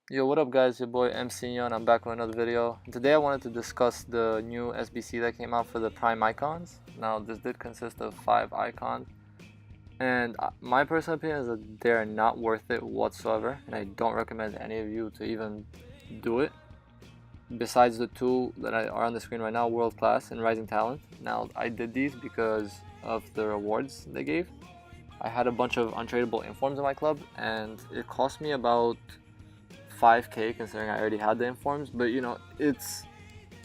Yo, what up guys, your boy MC and I'm back with another video. Today I wanted to discuss the new SBC that came out for the Prime icons. Now this did consist of 5 icons, and my personal opinion is that they're not worth it whatsoever, and I don't recommend any of you to even do it. Besides the 2 that are on the screen right now, World Class and Rising Talent. Now I did these because of the rewards they gave. I had a bunch of untradeable informs in my club, and it cost me about 5k considering I already had the informs, but you know, it's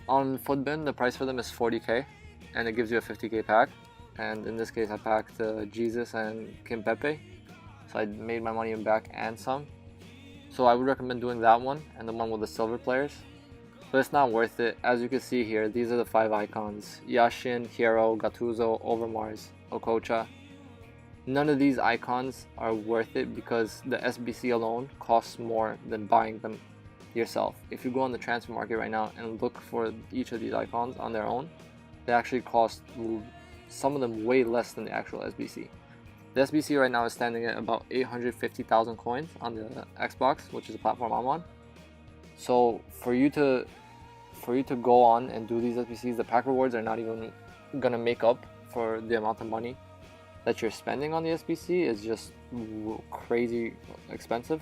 on Footbin, the price for them is 40k and it gives you a 50k pack, and in this case I packed Jesus and Kim Pepe, so I made my money back and some. So I would recommend doing that one and the one with the silver players, but it's not worth it. As you can see here, these are the 5 icons: Yashin, Hero, Gattuso, Overmars, Okocha. None of these icons are worth it because the SBC alone costs more than buying them yourself. If you go on the transfer market right now and look for each of these icons on their own, they actually cost some of them way less than the actual SBC. The SBC right now is standing at about 850,000 coins on the Xbox, which is the platform I'm on. So for you to go on and do these SBCs, the pack rewards are not even gonna make up for the amount of money that you're spending on the SBC. Is just crazy expensive.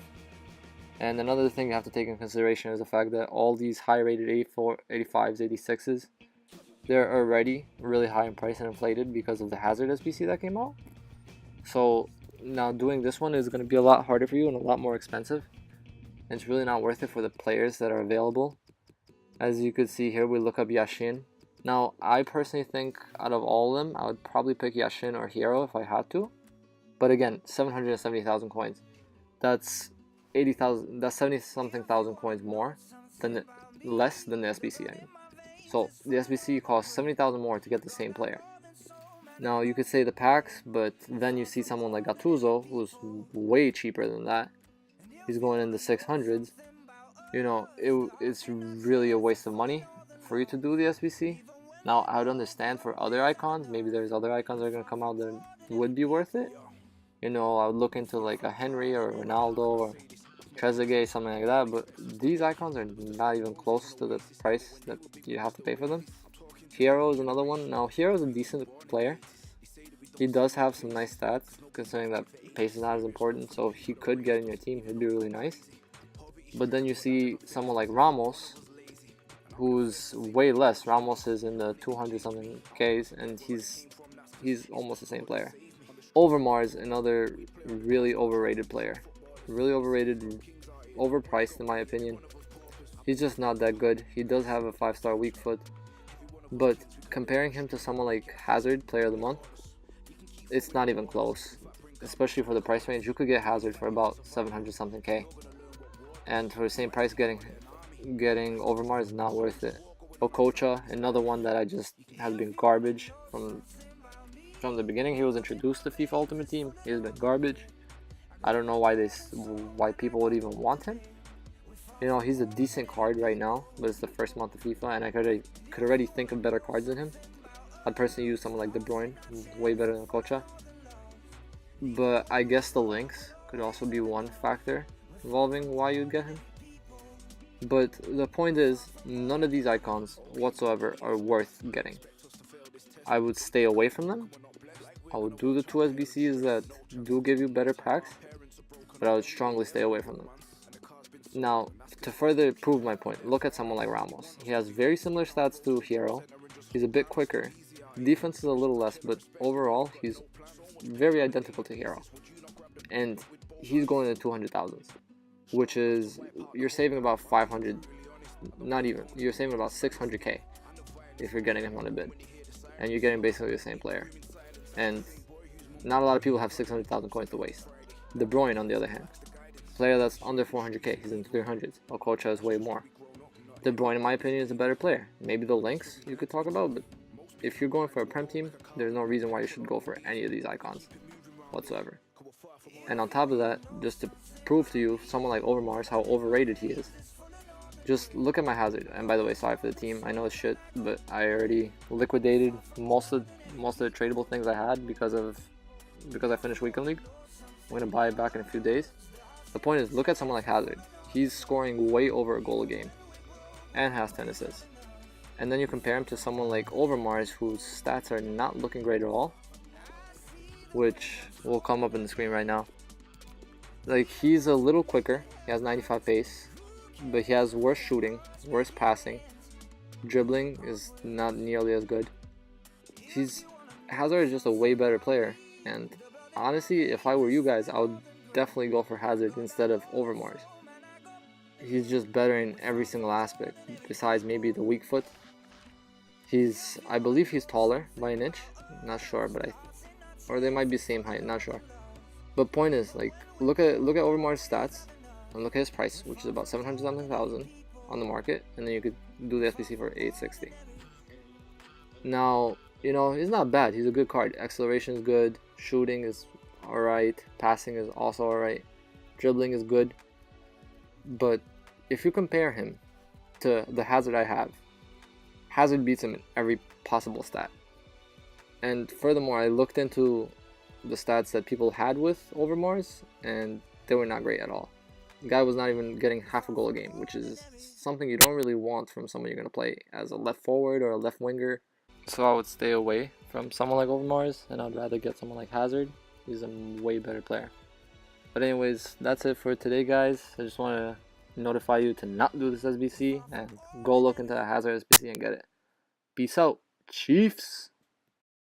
And another thing you have to take in consideration is the fact that all these high rated 84, 85s, 86s, they're already really high in price and inflated because of the Hazard SBC that came out. So now doing this one is going to be a lot harder for you and a lot more expensive, and it's really not worth it for the players that are available. As you could see here, we look up Yashin. Now, I personally think out of all of them, I would probably pick Yashin or Hero if I had to. But again, 770,000 coins. That's 80,000. That's 70-something thousand coins more than less than the SBC. I mean. So the SBC costs 70,000 more to get the same player. Now you could say the packs, but then you see someone like Gattuso, who's way cheaper than that. He's going in the 600s. You know, it's really a waste of money for you to do the SBC. Now, I would understand for other icons, maybe there's other icons that are going to come out that would be worth it. You know, I would look into like a Henry or a Ronaldo or Trezeguet, something like that, but these icons are not even close to the price that you have to pay for them. Hero is another one. Now, Hero is a decent player. He does have some nice stats, considering that pace is not as important, so if he could get in your team, he'd be really nice. But then you see someone like Ramos, who's way less. Ramos is in the 200 something Ks, and he's almost the same player. Overmars, another really overrated player. Really overrated, overpriced in my opinion. He's just not that good. He does have a 5-star weak foot, but comparing him to someone like Hazard, player of the month, it's not even close. Especially for the price range, you could get Hazard for about 700 something K, and for the same price, getting Overmars is not worth it. Okocha, another one that has been garbage from the beginning. He was introduced to FIFA Ultimate Team. He has been garbage. I don't know why people would even want him. You know, he's a decent card right now, but it's the first month of FIFA, and I could already think of better cards than him. I'd personally use someone like De Bruyne, way better than Okocha. But I guess the links could also be one factor involving why you'd get him. But the point is, none of these icons whatsoever are worth getting. I would stay away from them. I would do the 2 SBCs that do give you better packs, but I would strongly stay away from them. Now, to further prove my point, look at someone like Ramos. He has very similar stats to Hero. He's a bit quicker. Defense is a little less, but overall, he's very identical to Hero. And he's going in the 200,000s. Which is, you're saving about 500, not even, you're saving about 600k if you're getting him on a bid, and you're getting basically the same player, and not a lot of people have 600,000 coins to waste. De Bruyne, on the other hand, player that's under 400k, he's in 300s. Okocha is way more. De Bruyne, in my opinion, is a better player. Maybe the links you could talk about, but if you're going for a Prem team, there's no reason why you should go for any of these icons whatsoever. And on top of that, just to prove to you, someone like Overmars, how overrated he is, just look at my Hazard. And by the way, sorry for the team, I know it's shit, but I already liquidated most of the tradable things I had because I finished Weekend League. I'm gonna buy it back in a few days. The point is, look at someone like Hazard. He's scoring way over a goal a game and has 10 assists. And then you compare him to someone like Overmars, whose stats are not looking great at all, which will come up in the screen right now. Like, he's a little quicker, he has 95 pace, but he has worse shooting, worse passing, dribbling is not nearly as good. Hazard is just a way better player, and honestly, if I were you guys, I would definitely go for Hazard instead of Overmars. He's just better in every single aspect, besides maybe the weak foot. I believe he's taller by an inch, not sure, but or they might be same height, not sure. But point is, like, look at Overmars' stats and look at his price, which is about 700 thousand on the market, and then you could do the SBC for 860. Now, you know, he's not bad. He's a good card. Acceleration is good, shooting is alright, passing is also alright, dribbling is good. But if you compare him to the Hazard I have, Hazard beats him in every possible stat. And furthermore, I looked into the stats that people had with Overmars, and they were not great at all. The guy was not even getting half a goal a game, which is something you don't really want from someone you're going to play as a left forward or a left winger. So I would stay away from someone like Overmars, and I'd rather get someone like Hazard. He's a way better player. But anyways, that's it for today, guys. I just want to notify you to not do this SBC and go look into a Hazard SBC and get it. Peace out, Chiefs!